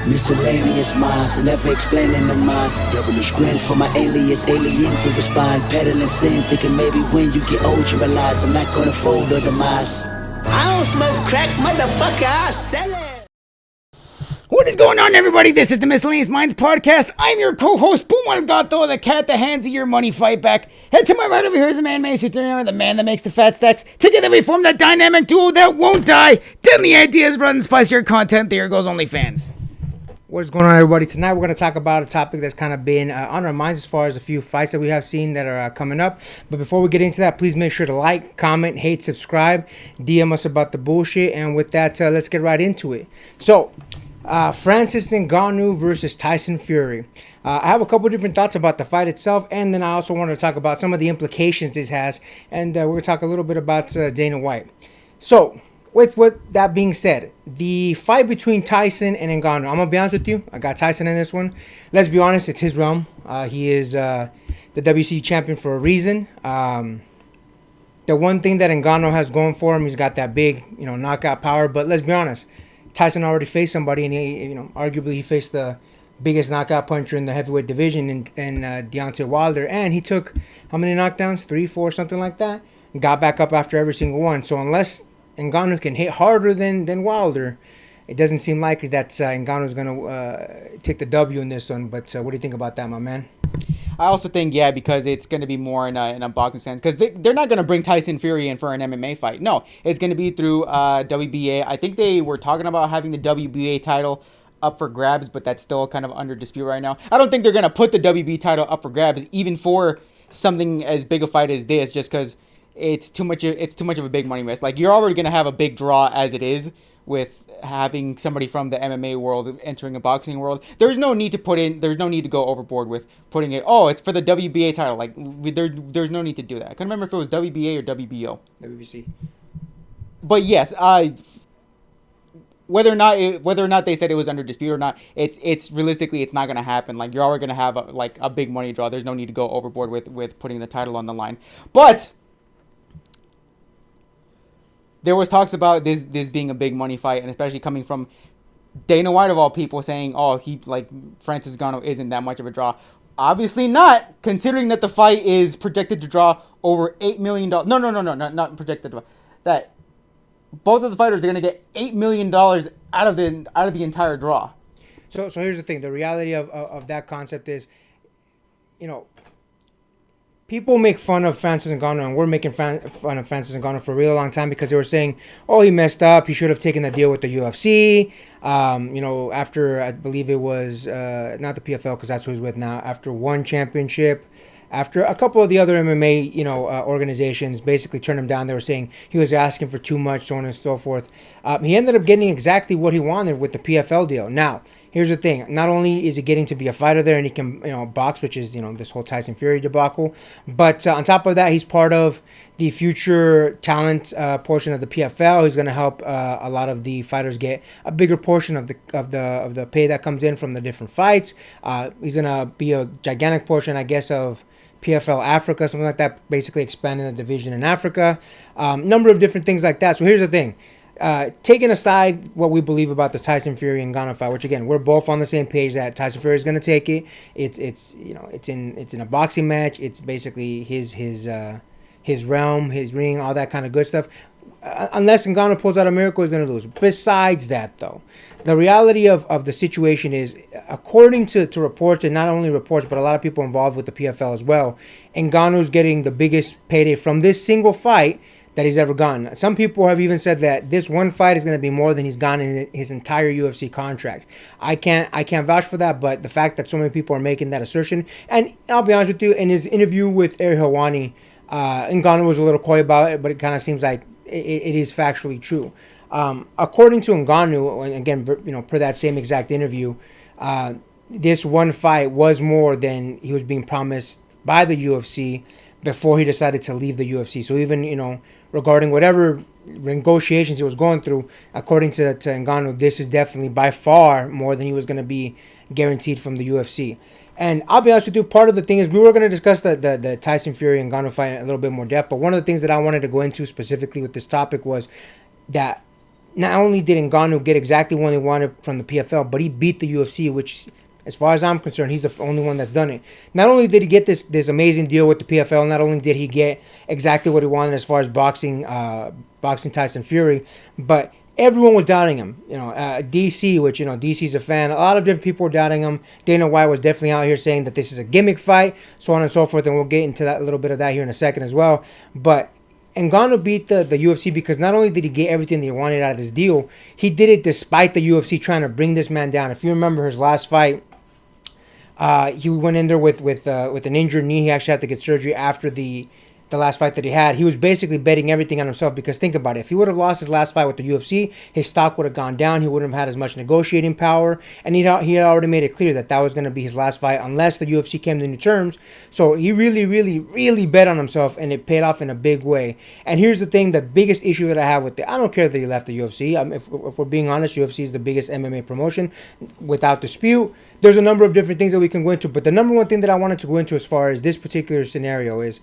Miscellaneous minds, never explaining the minds. Devilish grin for my alias, aliens who respond. Peddling sin, thinking maybe when you get old you realize I'm not gonna fold or demise. I don't smoke crack, motherfucker, I sell it. What is going on, everybody? This is the Miscellaneous Minds Podcast. I'm your co-host, Puman Gato, the cat that hands you your money fight back. And to my right over here is the man, Mace, the man that makes the fat stacks. Together we form that dynamic duo that won't die. Deadly ideas, run, spicier content. There goes OnlyFans. What's going on, everybody? Tonight we're going to talk about a topic that's kind of been on our minds as far as a few fights that we have seen that are coming up. But before we get into that, please make sure to like, comment, hate, subscribe, DM us about the bullshit. And with that, let's get right into it. So, Francis Ngannou versus Tyson Fury. I have a couple different thoughts about the fight itself, and then I also want to talk about some of the implications this has, and we're going to talk a little bit about Dana White. So, with that being said, the fight between Tyson and Ngannou, I'm going to be honest with you, I got Tyson in this one. Let's be honest, it's his realm. He is the WC champion for a reason. The one thing that Ngannou has going for him, he's got that big, knockout power, but let's be honest, Tyson already faced somebody, and he, arguably he faced the biggest knockout puncher in the heavyweight division in Deontay Wilder, and he took how many knockdowns? 3, 4, something like that. And got back up after every single one. So unless Ngannou can hit harder than Wilder, it doesn't seem likely that Ngannou's going to take the W in this one. But what do you think about that, my man? I also think, because it's going to be more in a boxing sense. Because they're not going to bring Tyson Fury in for an MMA fight. No, it's going to be through WBA. I think they were talking about having the WBA title up for grabs, but that's still kind of under dispute right now. I don't think they're going to put the WBA title up for grabs, even for something as big a fight as this, just because it's too much of a big money miss. Like, you're already going to have a big draw as it is with having somebody from the MMA world entering a boxing world. There's no need to go overboard with putting it, it's for the WBA title. Like, there's no need to do that. I can't remember if it was WBA or WBO. WBC. But yes, whether or not they said it was under dispute or not, it's realistically it's not going to happen. Like, you're already going to have a big money draw. There's no need to go overboard with putting the title on the line. But there was talks about this being a big money fight, and especially coming from Dana White of all people saying, Francis Ngannou isn't that much of a draw. Obviously not, considering that the fight is projected to draw over $8 million. No, not projected. That both of the fighters are going to get $8 million out of the entire draw. So here's the thing. The reality of that concept is, people make fun of Francis Ngannou, and we're making fun of Francis Ngannou for a really long time because they were saying, he messed up. He should have taken the deal with the UFC. After, I believe it was, not the PFL because that's who he's with now, after one championship, after a couple of the other MMA, organizations basically turned him down. They were saying he was asking for too much, so on and so forth. He ended up getting exactly what he wanted with the PFL deal. Now, here's the thing. Not only is he getting to be a fighter there and he can, box, which is, this whole Tyson Fury debacle, but on top of that, he's part of the future talent portion of the PFL. He's going to help a lot of the fighters get a bigger portion of the pay that comes in from the different fights. He's going to be a gigantic portion, I guess, of PFL Africa, something like that, basically expanding the division in Africa. Number of different things like that. So here's the thing. Taking aside what we believe about the Tyson Fury and Ngannou fight, which again we're both on the same page that Tyson Fury is going to take it. It's in a boxing match. It's basically his realm, his ring, all that kind of good stuff. Unless Ngannou pulls out a miracle, he's going to lose. Besides that, though, the reality of the situation is, according to reports, and not only reports, but a lot of people involved with the PFL as well, Ngannou's getting the biggest payday from this single fight that he's ever gotten. Some people have even said that this one fight is going to be more than he's gotten in his entire UFC contract. I can't vouch for that, but the fact that so many people are making that assertion, and I'll be honest with you, in his interview with Ariel Helwani, Ngannou was a little coy about it, but it kind of seems like it is factually true. According to Ngannou, and again, per that same exact interview, this one fight was more than he was being promised by the UFC before he decided to leave the UFC. So even, regarding whatever negotiations he was going through, according to Ngannou, this is definitely by far more than he was going to be guaranteed from the UFC. And I'll be honest with you, part of the thing is we were going to discuss the Tyson Fury and Ngannou fight in a little bit more depth, but one of the things that I wanted to go into specifically with this topic was that not only did Ngannou get exactly what he wanted from the PFL, but he beat the UFC, which, as far as I'm concerned, he's the only one that's done it. Not only did he get this amazing deal with the PFL, not only did he get exactly what he wanted as far as boxing Tyson Fury, but everyone was doubting him. DC, which, DC's a fan. A lot of different people were doubting him. Dana White was definitely out here saying that this is a gimmick fight, so on and so forth, and we'll get into that a little bit of that here in a second as well. But Ngannou beat the UFC because not only did he get everything that he wanted out of this deal, he did it despite the UFC trying to bring this man down. If you remember his last fight, he went in there with an injured knee. He actually had to get surgery after the last fight that he had. He was basically betting everything on himself because think about it. If he would have lost his last fight with the UFC, his stock would have gone down. He wouldn't have had as much negotiating power. And he had already made it clear that was going to be his last fight unless the UFC came to new terms. So he really, really, really bet on himself, and it paid off in a big way. And here's the thing, the biggest issue that I have with it, I don't care that he left the UFC. If we're being honest, UFC is the biggest MMA promotion without dispute. There's a number of different things that we can go into, but the number one thing that I wanted to go into as far as this particular scenario is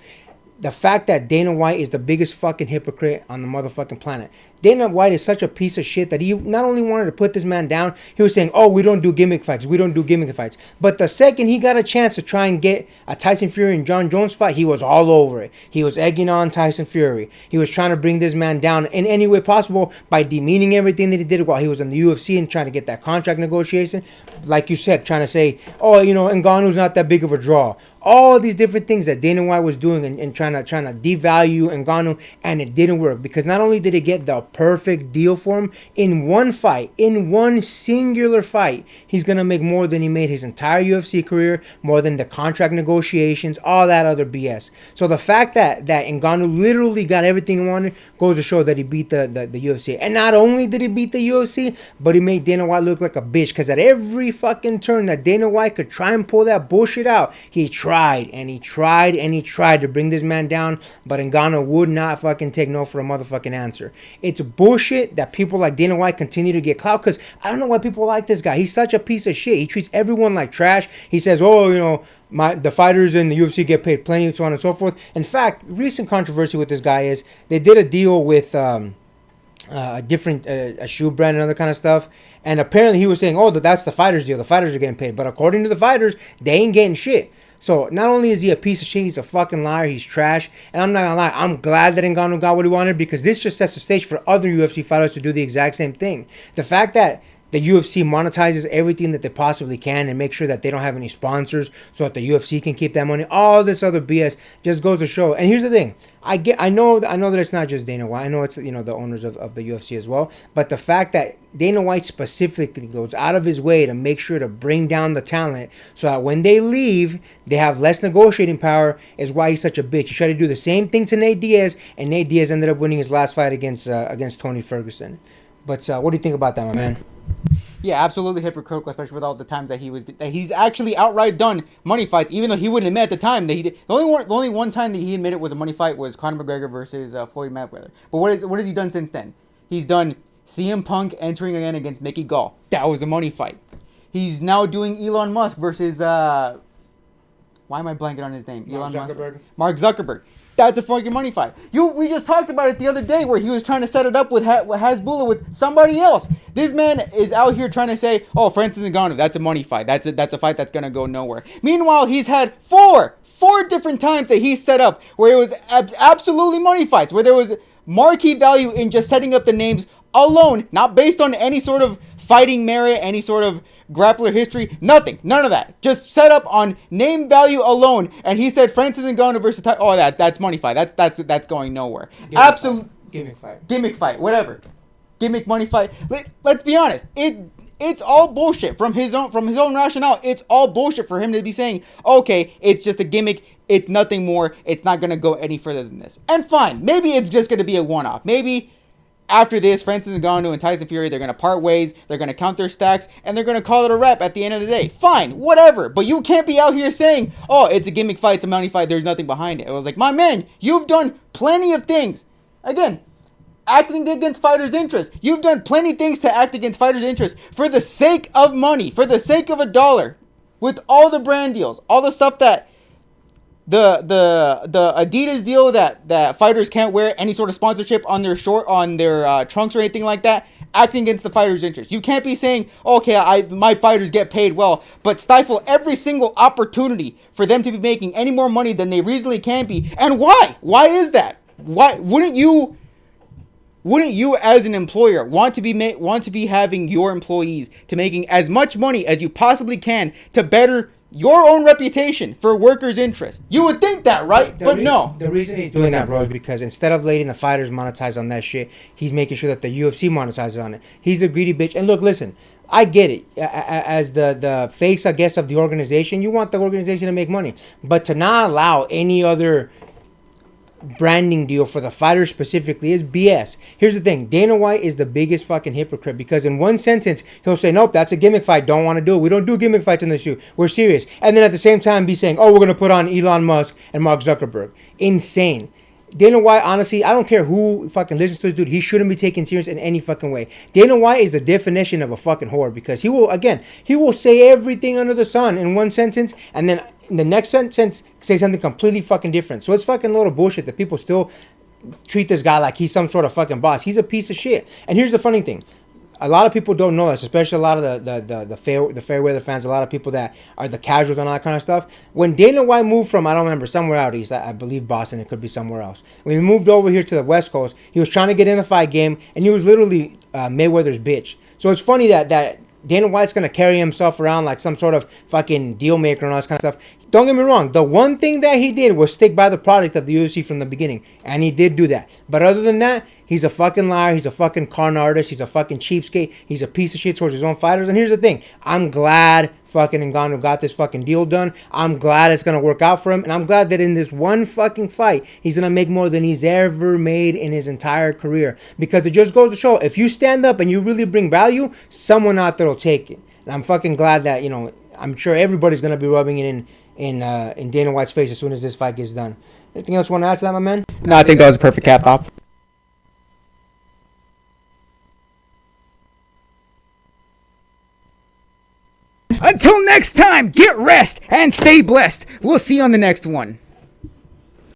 the fact that Dana White is the biggest fucking hypocrite on the motherfucking planet. Dana White is such a piece of shit that he not only wanted to put this man down, he was saying, oh, we don't do gimmick fights. We don't do gimmick fights. But the second he got a chance to try and get a Tyson Fury and John Jones fight, he was all over it. He was egging on Tyson Fury. He was trying to bring this man down in any way possible by demeaning everything that he did while he was in the UFC and trying to get that contract negotiation. Like you said, trying to say, oh, Ngannou's not that big of a draw. All these different things that Dana White was doing and trying to devalue Ngannou, and it didn't work because not only did he get the perfect deal for him in one fight, in one singular fight, he's gonna make more than he made his entire UFC career, more than the contract negotiations, all that other BS. So the fact that Ngannou literally got everything he wanted goes to show that he beat the UFC. And not only did he beat the UFC, but he made Dana White look like a bitch because at every fucking turn that Dana White could try and pull that bullshit out, he tried to bring this man down, but Ngannou would not fucking take no for a motherfucking answer. It's bullshit that people like Dana White continue to get clout because I don't know why people like this guy. He's such a piece of shit. He treats everyone like trash. He says, oh, the fighters in the UFC get paid plenty, so on and so forth. In fact, recent controversy with this guy is they did a deal with a shoe brand and other kind of stuff. And apparently he was saying, oh, that's the fighters deal. The fighters are getting paid. But according to the fighters, they ain't getting shit. So not only is he a piece of shit, he's a fucking liar, he's trash. And I'm not gonna lie, I'm glad that Ngannou got what he wanted because this just sets the stage for other UFC fighters to do the exact same thing. The fact that the UFC monetizes everything that they possibly can and make sure that they don't have any sponsors so that the UFC can keep that money. All this other BS just goes to show. And here's the thing. I know that it's not just Dana White. I know it's the owners of the UFC as well. But the fact that Dana White specifically goes out of his way to make sure to bring down the talent so that when they leave, they have less negotiating power is why he's such a bitch. He tried to do the same thing to Nate Diaz, and Nate Diaz ended up winning his last fight against Tony Ferguson. But what do you think about that, my man? Yeah, absolutely hypocritical, especially with all the times that he's actually outright done money fights, even though he wouldn't admit at the time that he did. The only one time that he admitted was a money fight was Conor McGregor versus Floyd Mayweather. But what has he done since then? He's done CM Punk entering again against Mickey Gall. That was a money fight. He's now doing Elon Musk versus why am I blanking on his name? Mark Zuckerberg. That's a fucking money fight. We just talked about it the other day where he was trying to set it up with Hasbulla with somebody else. This man is out here trying to say, oh, Francis Ngannou, that's a money fight. That's a fight that's going to go nowhere. Meanwhile, he's had four different times that he's set up where it was absolutely money fights, where there was marquee value in just setting up the names alone, not based on any sort of fighting merit, any sort of grappler history, nothing, none of that. Just set up on name value alone. And he said Francis Ngannou versus that's money fight. That's going nowhere. Absolute gimmick fight, whatever. Gimmick money fight. Let's be honest. It's all bullshit from his own rationale. It's all bullshit for him to be saying, okay, it's just a gimmick. It's nothing more. It's not going to go any further than this. And fine, maybe it's just going to be a one-off. Maybe after this, Francis Ngannou and Tyson Fury, they're going to part ways, they're going to count their stacks, and they're going to call it a wrap at the end of the day. Fine, whatever. But you can't be out here saying, oh, it's a gimmick fight, it's a money fight, there's nothing behind it. It was like, my man, you've done plenty of things. Again, acting against fighters' interests. You've done plenty of things to act against fighters' interests for the sake of money, for the sake of $1. With all the brand deals, all the stuff that the Adidas deal that fighters can't wear any sort of sponsorship on their trunks or anything like that. acting against the fighter's interest. You can't be saying, okay, my fighters get paid well, but stifle every single opportunity for them to be making any more money than they reasonably can be. And why? Why is that? Why wouldn't you as an employer want to be having your employees to making as much money as you possibly can to better your own reputation for workers' interest? You would think that, right? But no. The reason he's doing that, bro, is because instead of letting the fighters monetize on that shit, he's making sure that the UFC monetizes on it. He's a greedy bitch. And look, listen, I get it. As the face, I guess, of the organization, you want the organization to make money. But to not allow any other branding deal for the fighter specifically is BS. Here's the thing. Dana White is the biggest fucking hypocrite because in one sentence, he'll say, nope, that's a gimmick fight. Don't want to do it. We don't do gimmick fights in the shoe. We're serious. And then at the same time be saying, oh, we're going to put on Elon Musk and Mark Zuckerberg. Insane. Dana White, honestly, I don't care who fucking listens to this dude. He shouldn't be taken serious in any fucking way. Dana White is the definition of a fucking whore because he will say everything under the sun in one sentence and then in the next sentence say something completely fucking different. So it's fucking little bullshit that people still treat this guy like he's some sort of fucking boss. He's a piece of shit. And here's the funny thing. A lot of people don't know this, especially a lot of the fair weather fans, a lot of people that are the casuals and all that kind of stuff. When Dana White moved from, I don't remember, somewhere out east, I believe Boston, it could be somewhere else. When he moved over here to the West Coast, he was trying to get in the fight game, and he was literally Mayweather's bitch. So it's funny that Dana White's going to carry himself around like some sort of fucking deal maker and all this kind of stuff. Don't get me wrong. The one thing that he did was stick by the product of the UFC from the beginning. And he did do that. But other than that, he's a fucking liar. He's a fucking con artist. He's a fucking cheapskate. He's a piece of shit towards his own fighters. And here's the thing. I'm glad fucking Ngannou got this fucking deal done. I'm glad it's going to work out for him. And I'm glad that in this one fucking fight, he's going to make more than he's ever made in his entire career. Because it just goes to show, if you stand up and you really bring value, someone out there will take it. And I'm fucking glad that, I'm sure everybody's going to be rubbing it in Dana White's face as soon as this fight gets done. Anything else you want to add to that, my man? No, I think that was a perfect cap off. Until next time, get rest and stay blessed. We'll see you on the next one.